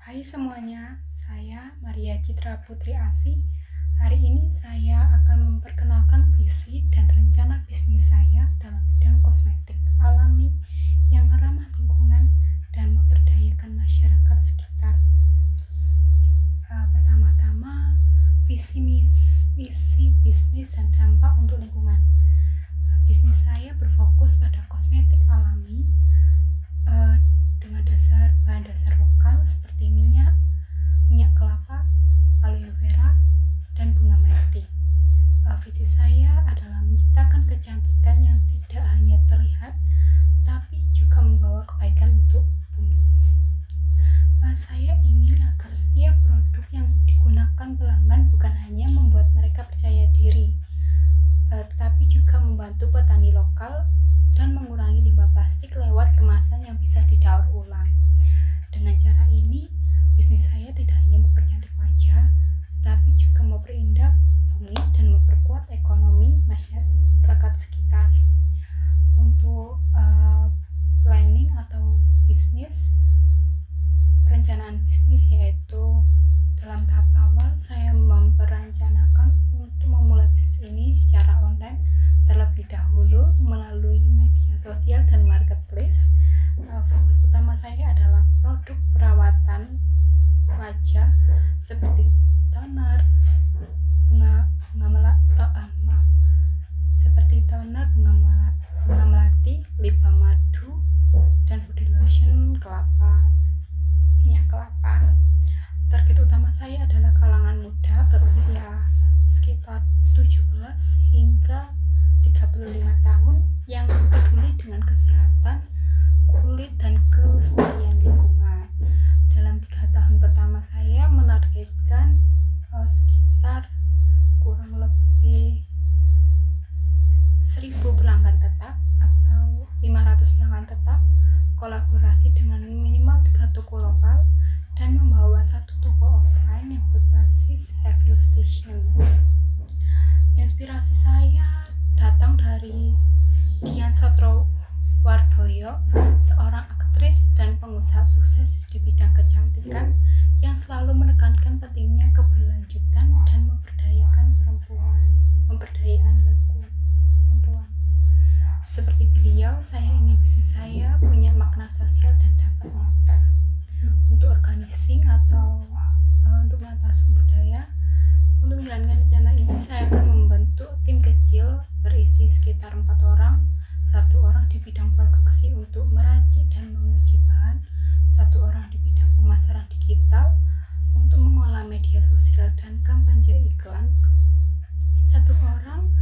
Hai semuanya, saya Maria Citra Putri Asih. Hari ini saya akan memperkenalkan visi dan rencana bisnis saya dalam bidang kosmetik alami yang ramah lingkungan dan memberdayakan masyarakat sekitar. Pertama-tama, visi bisnis dan dampak untuk lingkungan. Bisnis saya berfokus pada kosmetik alami dengan bahan dasar lokal seperti minyak kelapa, aloe vera, dan bunga melati. Visi saya adalah menciptakan kecantikan yang tidak hanya terlihat, tetapi juga membawa kebaikan untuk bumi. Saya ingin agar setiap produk yang digunakan pelanggan bukan hanya membuat mereka percaya diri, tetapi juga membantu petani lokal dan mengurangi limbah plastik lewat kemasan yang bisa didaur ulang. Dengan cara ini, bisnis saya tidak hanya mempercantik wajah, tapi juga memperindah bumi dan memperkuat ekonomi masyarakat sekitar. Untuk planning atau perencanaan bisnis yaitu dalam tahap awal saya memperencanakan untuk memulai bisnis ini secara online terlebih dahulu melalui media sosial dan marketplace. Fokus utama saya adalah produk perawatan wajah seperti toner, bunga melati, lip balm madu, dan body lotion minyak kelapa. Target utama saya adalah kalangan muda berusia sekitar 17 hingga 35 tahun yang peduli dengan kesehatan kulit dan kelestarian lingkungan. Dalam 3 tahun pertama saya menargetkan sekitar kurang lebih 1000 pelanggan tetap atau 500 pelanggan tetap, kolaborasi dengan minimal 3 toko lokal, dan membawa 1 toko offline yang berbasis refill station. Inspirasi saya datang dari Dian Sastrowardoyo, seorang aktris dan pengusaha sukses di bidang kecantikan yang selalu menekankan pentingnya keberlanjutan dan pemberdayaan perempuan. Seperti beliau, saya ingin bisnis saya punya makna sosial dan dampak nyata. Untuk organizing atau untuk menata sumber daya, untuk menjalankan rencana ini saya akan membentuk tim kecil berisi sekitar 4 orang, 1 orang di bidang produksi untuk meracik dan menguji bahan, 1 orang di bidang pemasaran digital untuk mengolah media sosial dan kampanye iklan, 1 orang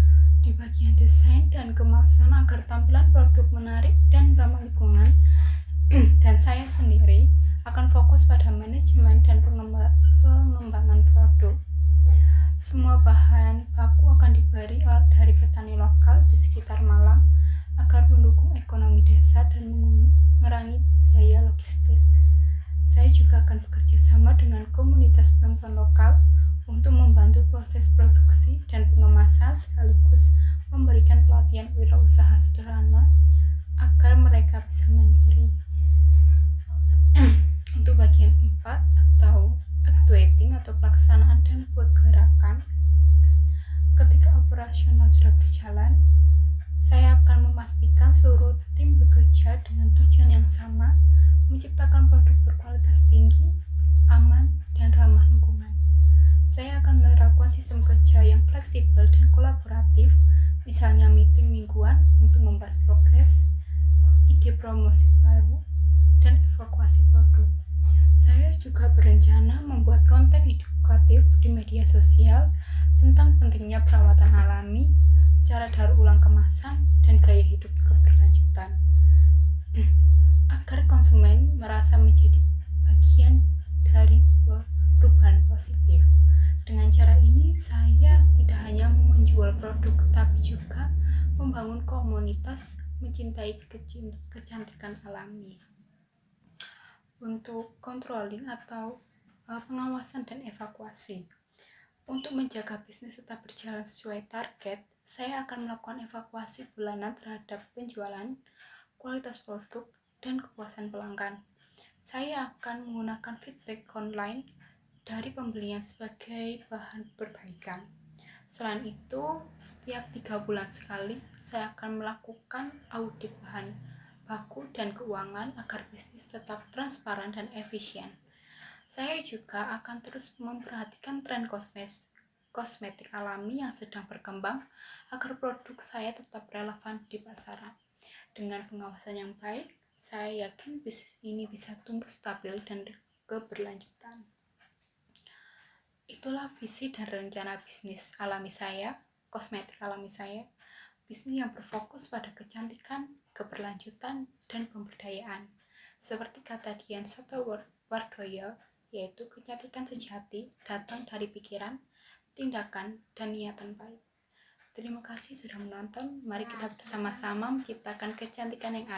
di bagian desain dan kemasan agar tampilan produk menarik dan ramah lingkungan, dan saya sendiri akan fokus pada manajemen dan pengembangan produk. Semua bahan baku akan dibeli dari petani lokal di sekitar Malang agar mendukung ekonomi desa dan mengurangi biaya logistik. Saya juga akan bekerja sama dengan komunitas perempuan lokal untuk membantu proses produksi dan pengemasan sekaligus memberikan pelatihan wirausaha sederhana agar mereka bisa mandiri. Untuk bagian 4 atau actuating atau pelaksanaan dan pergerakan, ketika operasional sudah berjalan, saya akan memastikan seluruh tim bekerja dengan tujuan yang sama, menciptakan produk berkualitas tinggi, aman, dan ramah lingkungan. Saya akan menerapkan sistem kerja yang fleksibel dan kolaboratif, misalnya meeting mingguan untuk membahas progres, ide promosi baru, dan evaluasi produk. Saya juga berencana membuat konten edukatif di media sosial tentang pentingnya perawatan alami, cara daur ulang kemasan, dan gaya hidup keberlanjutan, agar konsumen merasa menjadi bagian dari perubahan positif. Dengan cara ini, saya tidak hanya menjual produk, tapi juga membangun komunitas mencintai kecantikan alami. Untuk controlling atau pengawasan dan evakuasi. Untuk menjaga bisnis tetap berjalan sesuai target, saya akan melakukan evakuasi bulanan terhadap penjualan, kualitas produk, dan kepuasan pelanggan. Saya akan menggunakan feedback online dari pembelian sebagai bahan perbaikan. Selain itu, setiap 3 bulan sekali, saya akan melakukan audit bahan baku dan keuangan agar bisnis tetap transparan dan efisien. Saya juga akan terus memperhatikan tren kosmetik alami yang sedang berkembang agar produk saya tetap relevan di pasaran. Dengan pengawasan yang baik, saya yakin bisnis ini bisa tumbuh stabil dan keberlanjutan. Itulah visi dan rencana bisnis alami saya, kosmetik alami saya, bisnis yang berfokus pada kecantikan, keberlanjutan, dan pemberdayaan. Seperti kata Dian Satowardoyo, yaitu kecantikan sejati datang dari pikiran, tindakan, dan niatan baik. Terima kasih sudah menonton. Mari kita bersama-sama menciptakan kecantikan yang